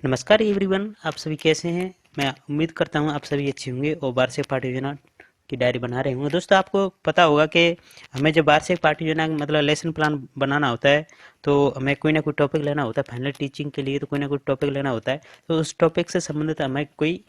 नमस्कार एवरीवन, आप सभी कैसे हैं। मैं उम्मीद करता हूं आप सभी अच्छे होंगे और वार्षिक पाठ योजना की डायरी बना रहे होंगे। दोस्तों, आपको पता होगा कि हमें जब वार्षिक पाठ योजना मतलब लेसन प्लान बनाना होता है तो हमें कोई ना कोई टॉपिक लेना होता है। फाइनल टीचिंग के लिए तो कोई ना कोई टॉपिक लेना होता है। तो उस टॉपिक से संबंधित हमें कोई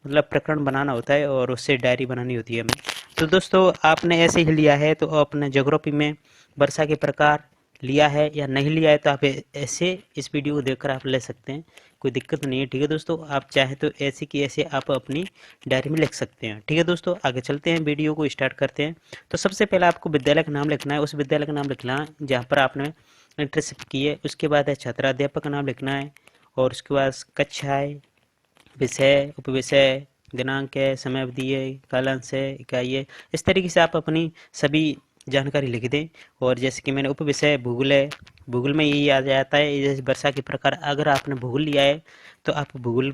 मतलब प्रकरण बनाना होता है और उससे डायरी बनानी होती है हमें। तो दोस्तों, आपने ऐसे ही लिया है तो अपने ज्योग्राफी में वर्षा के प्रकार लिया है या नहीं लिया है तो आप ऐसे इस वीडियो को देखकर आप ले सकते हैं। कोई दिक्कत नहीं है। ठीक है दोस्तों, आप चाहे तो ऐसे की ऐसे आप अपनी डायरी में लिख सकते हैं। ठीक है दोस्तों, आगे चलते हैं, वीडियो को स्टार्ट करते हैं। तो सबसे पहले आपको विद्यालय का नाम लिखना है। उस विद्यालय का नाम लिखना है जहाँ पर आपने इंटर्नशिप की है। उसके बाद है छात्राध्यापक का नाम लिखना है और उसके बाद कक्षा है, विषय, उपविषय, दिनांक है, समय अवधि है, कालांश है, इकाई है। इस तरीके से आप अपनी सभी जानकारी लिख दें। और जैसे कि मैंने उपविषय भूगोल है, भूगोल में यही आ जाता है। जैसे वर्षा के प्रकार, अगर आपने भूगोल लिया है तो आप भूगोल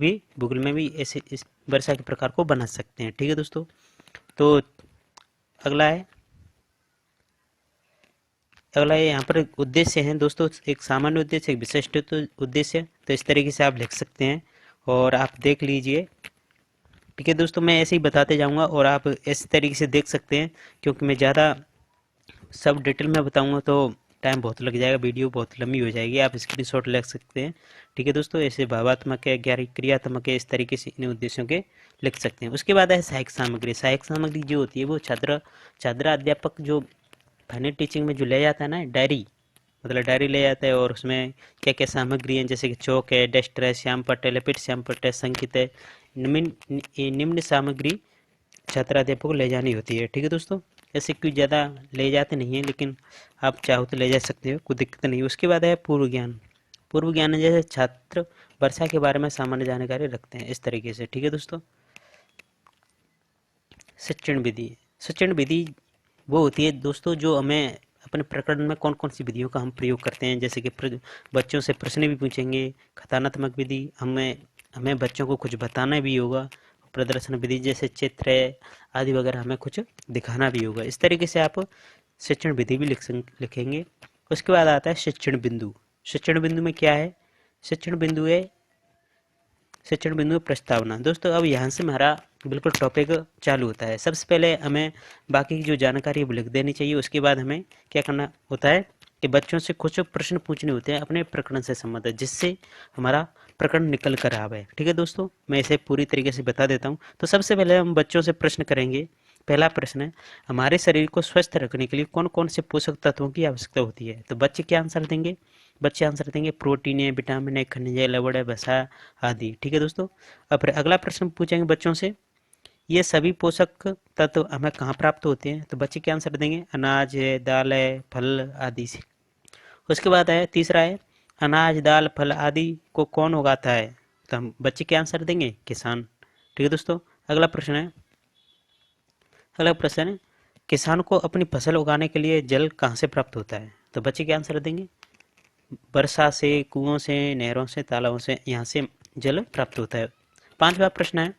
में भी ऐसे इस वर्षा के प्रकार को बना सकते हैं। ठीक है दोस्तों, तो अगला है अगला है यहाँ पर उद्देश्य है दोस्तों। एक सामान्य उद्देश्य, एक विशिष्ट उद्देश्य। तो इस तरीके से आप लिख सकते हैं और आप देख लीजिए। ठीक है दोस्तों, मैं ऐसे ही बताते जाऊंगा और आप इस तरीके से देख सकते हैं, क्योंकि मैं ज़्यादा सब डिटेल में बताऊंगा तो टाइम बहुत लग जाएगा, वीडियो बहुत लंबी हो जाएगी। आप स्क्रीनशॉट ले सकते हैं। ठीक है दोस्तों, ऐसे भावात्मक है, गैर क्रियात्मक है, इस तरीके से इन उद्देश्यों के लिख सकते हैं। उसके बाद है सहायक सामग्री। सहायक सामग्री जो होती है वो छात्र अध्यापक जो फाइनल टीचिंग में जो ले जाता है ना, डायरी, मतलब डायरी ले जाता है और उसमें क्या क्या सामग्री है, जैसे कि चौक है, डस्टर है, श्याम पट्ट है, लेपित श्याम पट्ट है, संकेत है, निम्न सामग्री छात्राध्यापक को ले जानी होती है। ठीक है दोस्तों, ऐसे कोई ज़्यादा ले जाते नहीं है, लेकिन आप चाहो तो ले जा सकते हो, कोई दिक्कत नहीं है। उसके बाद है पूर्व ज्ञान। पूर्व ज्ञान है जैसे छात्र वर्षा के बारे में सामान्य जानकारी रखते हैं, इस तरीके से। ठीक है दोस्तों, शिक्षण विधि। शिक्षण विधि वो होती है दोस्तों जो हमें अपने प्रकरण में कौन कौन सी विधियों का हम प्रयोग करते हैं। जैसे कि बच्चों से प्रश्न भी पूछेंगे, कथनात्मक विधि, हमें हमें बच्चों को कुछ बताना भी होगा, प्रदर्शन विधि जैसे चित्र है आदि वगैरह हमें कुछ दिखाना भी होगा। इस तरीके से आप शिक्षण विधि भी लिखेंगे। उसके बाद आता है शिक्षण बिंदु। शिक्षण बिंदु में क्या है? शिक्षण बिंदु है शिक्षण बिंदु प्रस्तावना। दोस्तों, अब यहाँ से हमारा बिल्कुल टॉपिक चालू होता है। सबसे पहले हमें बाकी की जो जानकारी है वो लिख देनी चाहिए। उसके बाद हमें क्या करना होता है कि बच्चों से कुछ प्रश्न पूछने होते हैं अपने प्रकरण से संबंधित, जिससे हमारा प्रकरण निकल कर आवे। ठीक है दोस्तों, मैं इसे पूरी तरीके से बता देता हूँ। तो सबसे पहले हम बच्चों से प्रश्न करेंगे। पहला प्रश्न है, हमारे शरीर को स्वस्थ रखने के लिए कौन कौन से पोषक तत्वों की आवश्यकता होती है? तो बच्चे क्या आंसर देंगे? बच्चे आंसर देंगे प्रोटीन है, विटामिन है, खनिज है, लवण है, वसा आदि। ठीक है दोस्तों, अब फिर अगला प्रश्न पूछेंगे बच्चों से, ये सभी पोषक तत्व हमें कहाँ प्राप्त होते हैं? तो बच्चे क्या आंसर देंगे? अनाज है, दाल है, फल आदि से। उसके बाद है तीसरा है, अनाज दाल फल आदि को कौन उगाता है? तो हम बच्चे क्या आंसर देंगे? किसान। ठीक है दोस्तों, अगला प्रश्न है अगला प्रश्न है, किसान को अपनी फसल उगाने के लिए जल कहाँ से प्राप्त होता है? तो बच्चे क्या आंसर देंगे? वर्षा से, कुओं से, नहरों से, तालाबों से, यहाँ से जल प्राप्त होता है। पांचवा प्रश्न,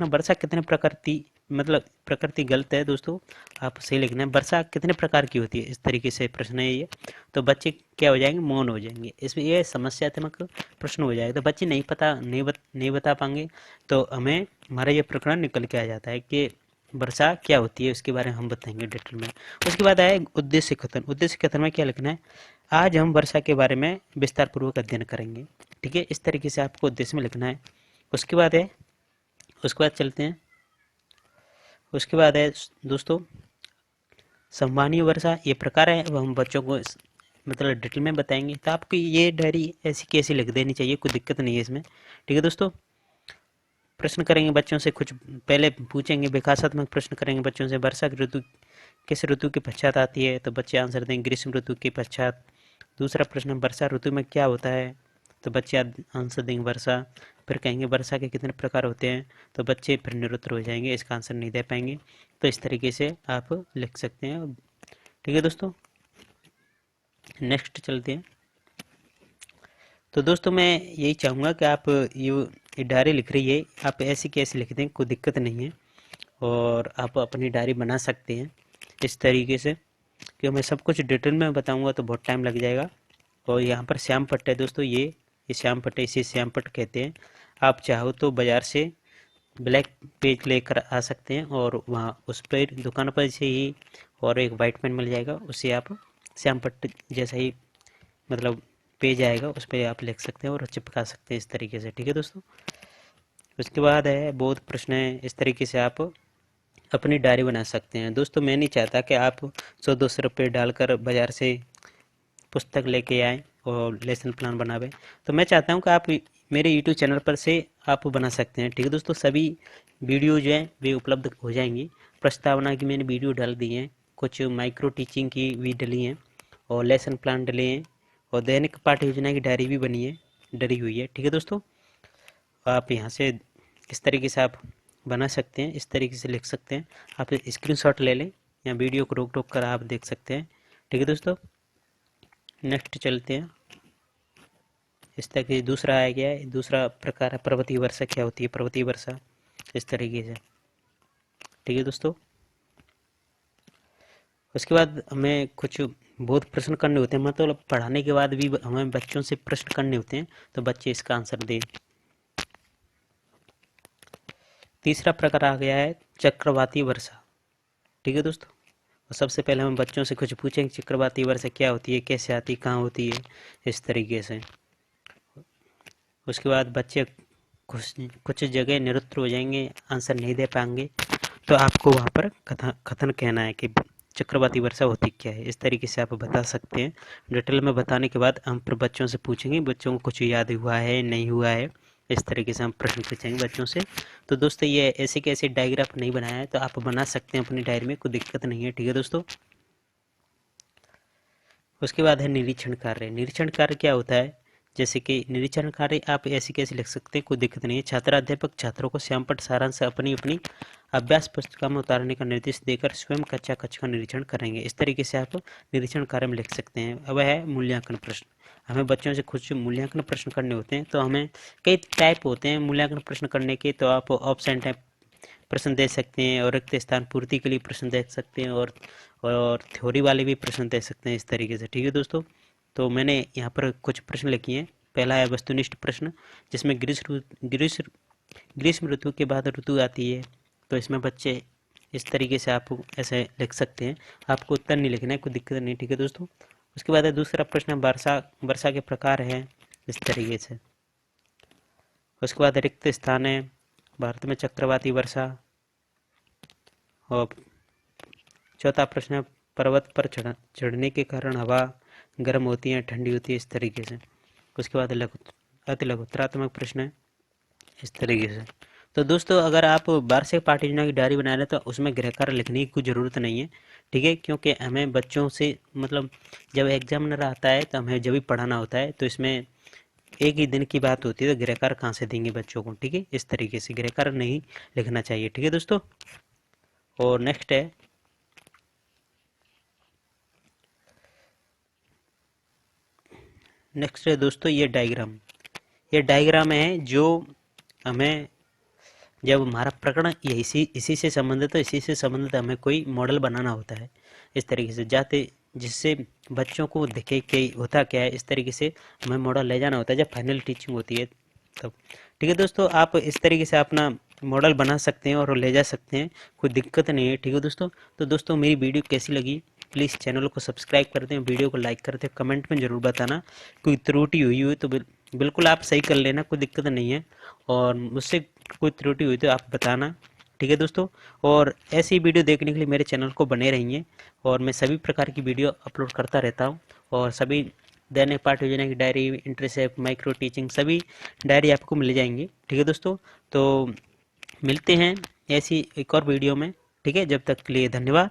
वर्षा कितने प्रकृति मतलब प्रकृति गलत है दोस्तों, आप सही लिखना है। वर्षा कितने प्रकार की होती है? इस तरीके से प्रश्न है ये। तो बच्चे क्या हो जाएंगे? मौन हो जाएंगे। इसमें ये समस्यात्मक प्रश्न हो जाएगा। तो बच्चे नहीं बता पाएंगे तो हमें हमारा ये प्रकरण निकल के आ जाता है कि वर्षा क्या होती है, उसके बारे में हम बताएंगे डिटेल में। उसके बाद आए उद्देश्य कथन। उद्देश्य कथन में क्या लिखना है? आज हम वर्षा के बारे में विस्तार पूर्वक अध्ययन करेंगे। ठीक है, इस तरीके से आपको उद्देश्य में लिखना है। उसके बाद है उसके बाद चलते हैं उसके बाद है दोस्तों संवहनीय वर्षा। ये प्रकार है, वो हम बच्चों को मतलब डिटेल में बताएंगे। तो आपको ये डायरी ऐसी कैसी लिख देनी चाहिए, कोई दिक्कत नहीं है इसमें। ठीक है दोस्तों, प्रश्न करेंगे बच्चों से, कुछ पहले पूछेंगे, विकासात्मक प्रश्न करेंगे बच्चों से। वर्षा की ऋतु किस ऋतु के पश्चात आती है? तो बच्चे आंसर देंगे ग्रीष्म ऋतु के पश्चात। दूसरा प्रश्न, वर्षा ऋतु में क्या होता है? तो बच्चे आंसर देंगे वर्षा। फिर कहेंगे वर्षा के कितने प्रकार होते हैं? तो बच्चे फिर निरुत्तर हो जाएंगे, इसका आंसर नहीं दे पाएंगे। तो इस तरीके से आप लिख सकते हैं। ठीक है दोस्तों, नेक्स्ट चलते हैं। तो दोस्तों, मैं यही चाहूँगा कि आप ये डायरी लिख रही है, आप ऐसी कैसे लिख दें, कोई दिक्कत नहीं है और आप अपनी डायरी बना सकते हैं इस तरीके से। क्योंकि मैं सब कुछ डिटेल में बताऊंगा तो बहुत टाइम लग जाएगा। और यहाँ पर श्याम पट्ट है दोस्तों, ये ये श्यामपट्ट, इसे श्यामपट्ट कहते हैं। आप चाहो तो बाज़ार से ब्लैक पेज लेकर आ सकते हैं और वहाँ उस पर दुकान पर से ही और एक वाइट पेन मिल जाएगा, उससे आप श्यामपट्ट जैसा ही मतलब पेज आएगा, उस पर आप लिख सकते हैं और चिपका सकते हैं इस तरीके से। ठीक है दोस्तों। उसके बाद है बोध प्रश्न है। इस तरीके से आप अपनी डायरी बना सकते हैं। दोस्तों मैं नहीं चाहता कि आप 100-200 रुपये डालकर बाज़ार से पुस्तक लेके आएँ और लेसन प्लान बनावें। तो मैं चाहता हूँ कि आप मेरे यूट्यूब चैनल पर से आप बना सकते हैं। ठीक है दोस्तों। सभी वीडियो जो हैं वे उपलब्ध हो जाएंगी। प्रस्तावना की मैंने वीडियो डाल दी हैं, कुछ माइक्रो टीचिंग की भी डली हैं और लेसन प्लान डले हैं और दैनिक पाठ्य योजना की डायरी भी बनी है, डली हुई है। ठीक है दोस्तों। आप यहाँ से इस तरीके से आप बना सकते हैं, इस तरीके से लिख सकते हैं। आप स्क्रीनशॉट ले लें या वीडियो को रोक कर आप देख सकते हैं। ठीक है दोस्तों। नेक्स्ट चलते हैं। इस तरह की दूसरा आ गया है, दूसरा प्रकार है पर्वतीय वर्षा। क्या होती है पर्वतीय वर्षा? इस तरीके से। ठीक है दोस्तों। उसके बाद हमें कुछ बोध प्रश्न करने होते हैं, मतलब पढ़ाने के बाद भी हमें बच्चों से प्रश्न करने होते हैं, तो बच्चे इसका आंसर दें। तीसरा प्रकार आ गया है चक्रवाती वर्षा। ठीक है दोस्तों। और सबसे पहले हम बच्चों से कुछ पूछेंगे चक्रवाती वर्षा क्या होती है, कैसे आती है, कहाँ होती है, इस तरीके से। उसके बाद बच्चे कुछ जगह निरुत्तर हो जाएंगे, आंसर नहीं दे पाएंगे, तो आपको वहाँ पर कथन कहना है कि चक्रवाती वर्षा होती क्या है। इस तरीके से आप बता सकते हैं। डिटेल में बताने के बाद हम फिर बच्चों से पूछेंगे, बच्चों को कुछ याद हुआ है नहीं हुआ है, इस तरीके से हम प्रश्न पूछेंगे बच्चों से। तो दोस्तों ये ऐसे कैसे डायग्राफ नहीं बनाया है, तो आप बना सकते हैं अपनी डायरी में, कोई दिक्कत नहीं है। ठीक है दोस्तों। उसके बाद है निरीक्षण कार्य। निरीक्षण कार्य क्या होता है? जैसे कि निरीक्षण कार्य आप ऐसे कैसे लिख सकते हैं, कोई दिक्कत नहीं है। छात्राध्यापक छात्रों को श्यामपट्ट सारांश अपनी अपनी अभ्यास पुस्तिका में उतारने का निर्देश देकर स्वयं कक्षा कक्ष का निरीक्षण करेंगे। इस तरीके से आप निरीक्षण कार्य में लिख सकते हैं। अब है मूल्यांकन प्रश्न। हमें बच्चों से कुछ मूल्यांकन प्रश्न करने होते हैं, तो हमें कई टाइप होते हैं मूल्यांकन प्रश्न करने के। तो आप ऑप्शन टाइप प्रश्न दे सकते हैं और रिक्त स्थान पूर्ति के लिए प्रश्न दे सकते हैं और थ्योरी वाले भी प्रश्न दे सकते हैं, इस तरीके से। ठीक है दोस्तों। तो मैंने यहाँ पर कुछ प्रश्न लिखे हैं। पहला है वस्तुनिष्ठ प्रश्न, जिसमें ग्रीष्म ऋतु के बाद ऋतु आती है, तो इसमें बच्चे इस तरीके से आप ऐसे लिख सकते हैं। आपको उत्तर नहीं लिखना है, कोई दिक्कत नहीं। ठीक है दोस्तों। उसके बाद है दूसरा प्रश्न, वर्षा के प्रकार हैं, इस तरीके से। उसके बाद रिक्त स्थान है, भारत में चक्रवाती वर्षा। और चौथा प्रश्न है पर्वत पर चढ़ने के कारण हवा गर्म होती है ठंडी होती है, इस तरीके से। उसके बाद अति लघुत्तरात्मक प्रश्न है, इस तरीके से। तो दोस्तों अगर आप वार्षिक पाठ्य योजना की डायरी बना रहे हैं, तो उसमें गृह कार्य लिखने की कोई ज़रूरत नहीं है। ठीक है। क्योंकि हमें बच्चों से मतलब जब एग्जामिनर आता है तो हमें जब भी पढ़ाना होता है, तो इसमें एक ही दिन की बात होती है, तो गृह कार्य कहाँ से देंगे बच्चों को। ठीक है। इस तरीके से गृह कार्य नहीं लिखना चाहिए। ठीक है दोस्तों। और नेक्स्ट है दोस्तों ये डायग्राम है जो हमें जब हमारा प्रकरण इसी से संबंधित है, इसी से संबंधित हमें कोई मॉडल बनाना होता है, इस तरीके से जाते जिससे बच्चों को दिखे कि होता क्या है। इस तरीके से हमें मॉडल ले जाना होता है जब फाइनल टीचिंग होती है तब। ठीक है दोस्तों। आप इस तरीके से अपना मॉडल बना सकते हैं और ले जा सकते हैं, कोई दिक्कत नहीं है। ठीक है दोस्तों। तो दोस्तों मेरी वीडियो कैसी लगी, प्लीज़ चैनल को सब्सक्राइब कर दें, वीडियो को लाइक कर दें, कमेंट में ज़रूर बताना। कोई त्रुटि हुई हो तो बिल्कुल आप सही कर लेना, कोई दिक्कत नहीं है। और मुझसे कोई त्रुटि हुई तो आप बताना। ठीक है दोस्तों। और ऐसी वीडियो देखने के लिए मेरे चैनल को बने रहिए, और मैं सभी प्रकार की वीडियो अपलोड करता रहता हूँ। और सभी दैनिक पाठ्य योजना की डायरी, इंटरसेप्ट, माइक्रो टीचिंग, सभी डायरी आपको मिल जाएंगी। ठीक है दोस्तों। तो मिलते हैं ऐसी एक और वीडियो में। ठीक है। जब तक के लिए धन्यवाद।